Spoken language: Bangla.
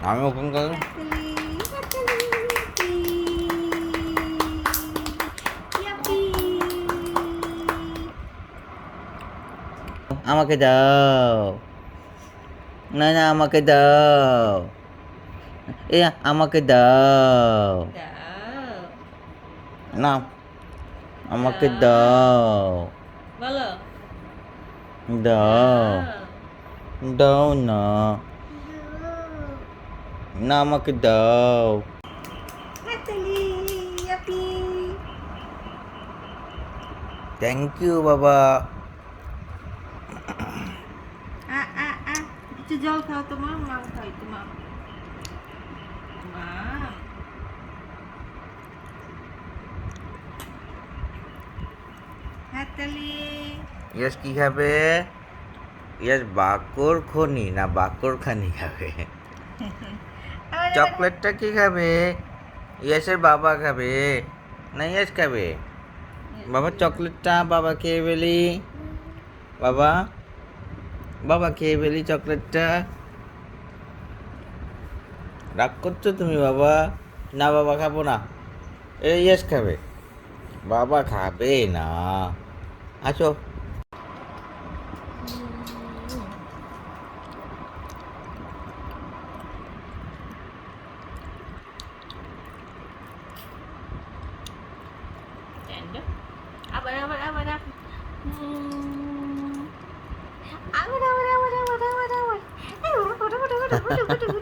আমি ওখানকার আমাকে দাও, না না আমাকে দাও, এ আমাকে দাও, দাও না আমাকে দাও দাও, বলো দাও, দাও না, না আমাকে দাও। থ্যাংক ইউ বাবা। একটু জল খাও তোমার মা খাই তোমার মা হাততালি ইয়াস কি খাবে? ইয়াস বাকর খনি না বাকর খানি খাবে? চকলেটটা কি খাবে? ইয়াসের বাবা খাবে না ইয়াস খাবে? বাবা চকলেটটা বাবা খেয়ে ফেলি, বাবা বাবা খেয়ে ফেলি চকলেটটা। রাগ করছো তুমি বাবা? না বাবা খাবো না, এ ইয়াস খাবে, বাবা খাবে না। আসো। আবার আবার আবার আবার আবার আবার আবার আবার আবার আবার